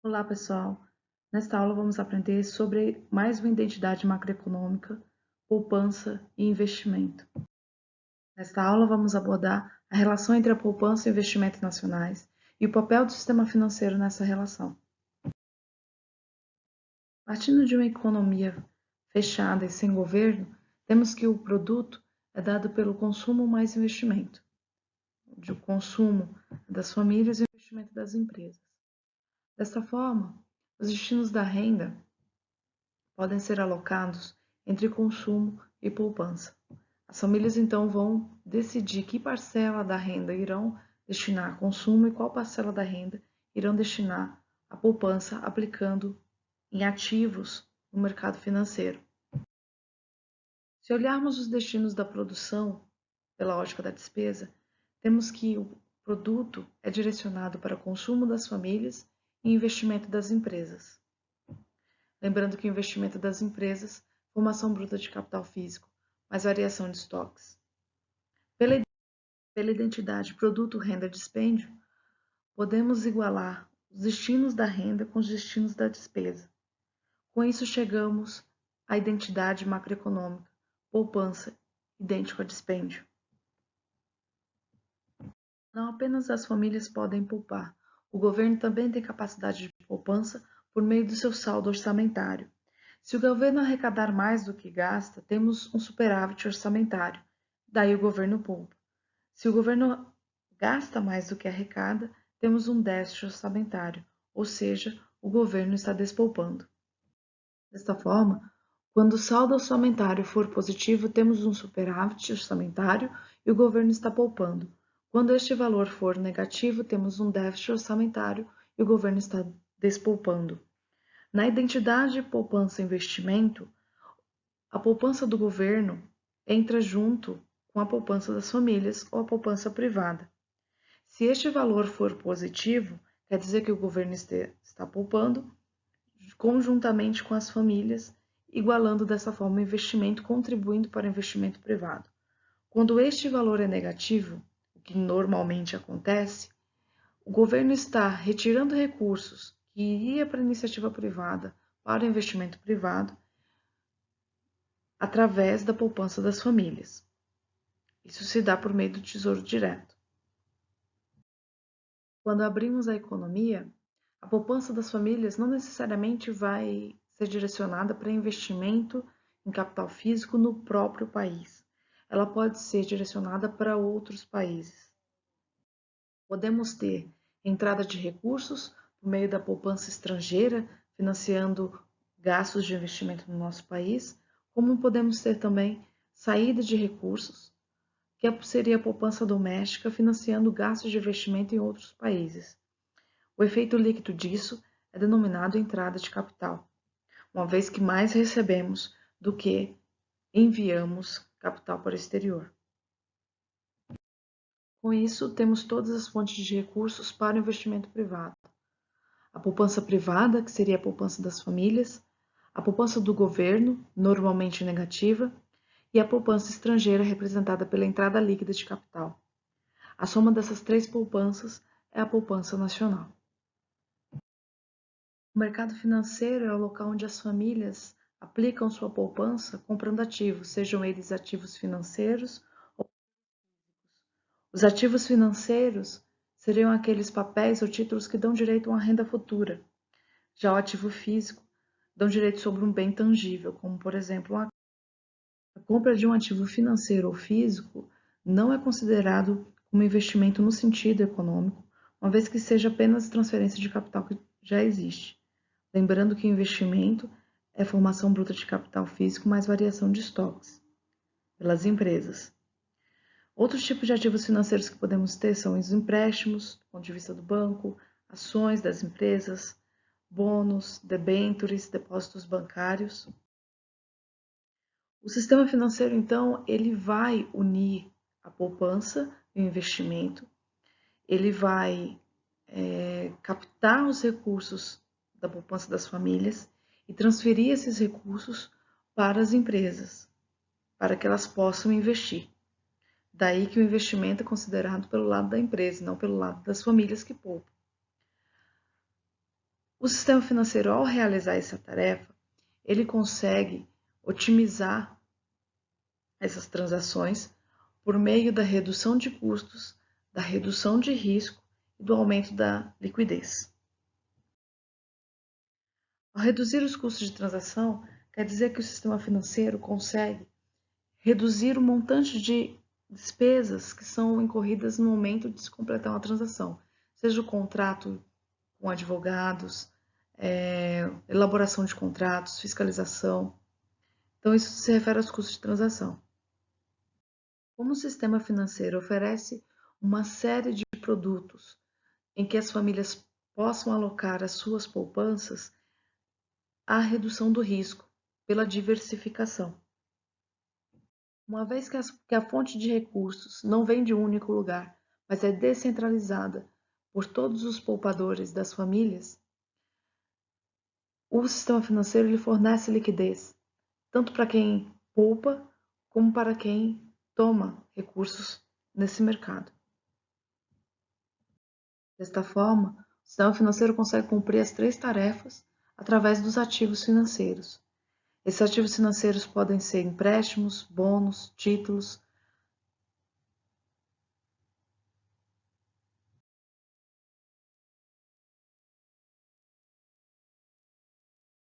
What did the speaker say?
Olá, pessoal! Nesta aula vamos aprender sobre mais uma identidade macroeconômica, poupança e investimento. Nesta aula vamos abordar a relação entre a poupança e investimentos nacionais e o papel do sistema financeiro nessa relação. Partindo de uma economia fechada e sem governo, temos que o produto é dado pelo consumo mais investimento, o consumo das famílias e o investimento das empresas. Desta forma, os destinos da renda podem ser alocados entre consumo e poupança. As famílias então vão decidir que parcela da renda irão destinar a consumo e qual parcela da renda irão destinar à poupança, aplicando em ativos no mercado financeiro. Se olharmos os destinos da produção pela ótica da despesa, temos que o produto é direcionado para o consumo das famílias e investimento das empresas. Lembrando que o investimento das empresas, formação bruta de capital físico, mais variação de estoques. Pela identidade produto, renda, dispêndio, podemos igualar os destinos da renda com os destinos da despesa. Com isso chegamos à identidade macroeconômica, poupança, idêntico a dispêndio. Não apenas as famílias podem poupar, o governo também tem capacidade de poupança por meio do seu saldo orçamentário. Se o governo arrecadar mais do que gasta, temos um superávit orçamentário, daí o governo poupa. Se o governo gasta mais do que arrecada, temos um déficit orçamentário, ou seja, o governo está despoupando. Desta forma, quando o saldo orçamentário for positivo, temos um superávit orçamentário e o governo está poupando. Quando este valor for negativo, temos um déficit orçamentário e o governo está despoupando. Na identidade poupança e investimento, a poupança do governo entra junto com a poupança das famílias ou a poupança privada. Se este valor for positivo, quer dizer que o governo está poupando conjuntamente com as famílias, igualando dessa forma o investimento, contribuindo para o investimento privado. Quando este valor é negativo, o que normalmente acontece, o governo está retirando recursos que iria para a iniciativa privada para o investimento privado através da poupança das famílias. Isso se dá por meio do Tesouro Direto. Quando abrimos a economia, a poupança das famílias não necessariamente vai ser direcionada para investimento em capital físico no próprio país. Ela pode ser direcionada para outros países. Podemos ter entrada de recursos por meio da poupança estrangeira, financiando gastos de investimento no nosso país, como podemos ter também saída de recursos, que seria a poupança doméstica, financiando gastos de investimento em outros países. O efeito líquido disso é denominado entrada de capital, uma vez que mais recebemos do que enviamos capital para o exterior. Com isso, temos todas as fontes de recursos para o investimento privado. A poupança privada, que seria a poupança das famílias, a poupança do governo, normalmente negativa, e a poupança estrangeira, representada pela entrada líquida de capital. A soma dessas três poupanças é a poupança nacional. O mercado financeiro é o local onde as famílias aplicam sua poupança comprando ativos, sejam eles ativos financeiros ou físicos. Os ativos financeiros seriam aqueles papéis ou títulos que dão direito a uma renda futura. Já o ativo físico dão direito sobre um bem tangível, como por exemplo a compra de um ativo financeiro ou físico não é considerado como investimento no sentido econômico, uma vez que seja apenas transferência de capital que já existe. Lembrando que o investimento é formação bruta de capital físico mais variação de estoques pelas empresas. Outros tipos de ativos financeiros que podemos ter são os empréstimos, do ponto de vista do banco, ações das empresas, bônus, debêntures, depósitos bancários. O sistema financeiro, então, ele vai unir a poupança e o investimento, ele vai captar os recursos da poupança das famílias e transferir esses recursos para as empresas, para que elas possam investir. Daí que o investimento é considerado pelo lado da empresa, não pelo lado das famílias que poupam. O sistema financeiro, ao realizar essa tarefa, ele consegue otimizar essas transações por meio da redução de custos, da redução de risco e do aumento da liquidez. Ao reduzir os custos de transação, quer dizer que o sistema financeiro consegue reduzir o montante de despesas que são incorridas no momento de se completar uma transação, seja o contrato com advogados, elaboração de contratos, fiscalização. Então, isso se refere aos custos de transação. Como o sistema financeiro oferece uma série de produtos em que as famílias possam alocar as suas poupanças, há redução do risco pela diversificação. Uma vez que a fonte de recursos não vem de um único lugar, mas é descentralizada por todos os poupadores das famílias, o sistema financeiro ele fornece liquidez, tanto para quem poupa, como para quem toma recursos nesse mercado. Desta forma, o sistema financeiro consegue cumprir as 3 tarefas através dos ativos financeiros. Esses ativos financeiros podem ser empréstimos, bônus, títulos,